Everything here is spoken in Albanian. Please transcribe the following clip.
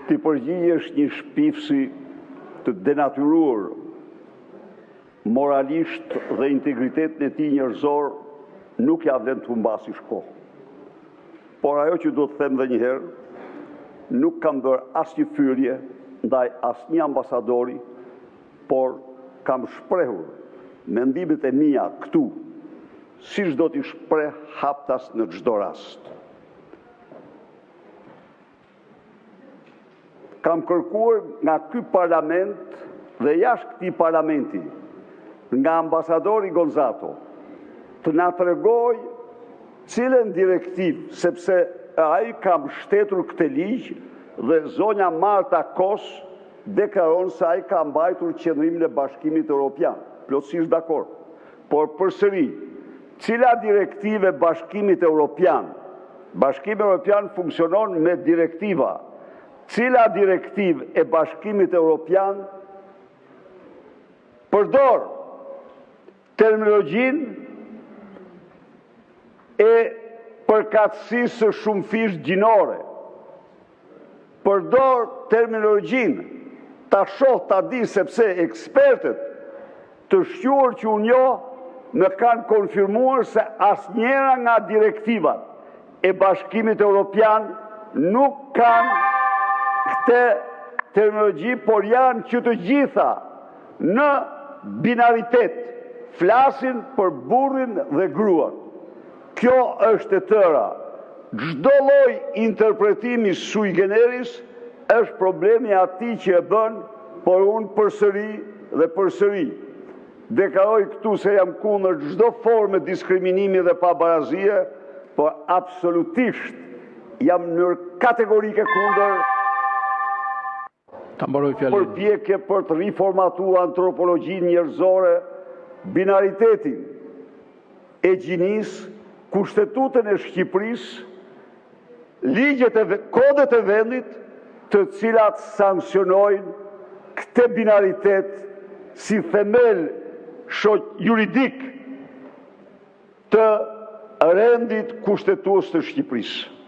ti përgjigjesh një shpifsi të denatyruar moralisht dhe integritetin e tij njerëzor nuk ja vlen të humbasësh kohë. Por ajo që do të them edhe një herë, nuk kam bërë asnjë fyrje ndaj asnjë ambasadori, por kam shprehur mendimet e mia këtu, siç do t'i shpreh haptas në çdo rast. Kam kërkuar nga ky parlament dhe jashtë këtij parlamenti, nga ambasadori Gonzato, të na tregoj cilën direktiv, sepse ai ka mbështetur këtë ligj dhe zonja Marta Kos deklaron se ai ka mbajtur qendrimin e Bashkimit Evropian. Plotësisht dakord. Por përsëri, cila direktive e Bashkimit Evropian? Bashkimi Evropian funksionon me direktiva. Cila direktiv e Bashkimit Evropian përdor terminologjinë e përkatësisë së shumëfisht gjinore. Përdor terminologjinë, ta shoh, ta di, sepse ekspertët të shquar që unë njoh më kanë konfirmuar se asnjëra nga direktivat e Bashkimit Evropian nuk kanë këtë terminologji, por janë që të gjitha në binaritet, flasin për burrin dhe gruan. Kjo është e tëra. Çdo lloj interpretimi sui generis është problemi atij që e bën, por unë përsëri dhe përsëri deklaroj këtu se jam kundër çdo forme diskriminimi dhe pabarazie, por absolutisht jam në mënyrë kategorike kundër përpjekje për të riformatuar antropologjinë njerëzore, binaritetin e gjinisë, Kushtetutën e Shqipërisë, ligjet e kodet e vendit, të cilat sanksionojnë këtë binaritet si themel juridik të rendit kushtetues të Shqipërisë.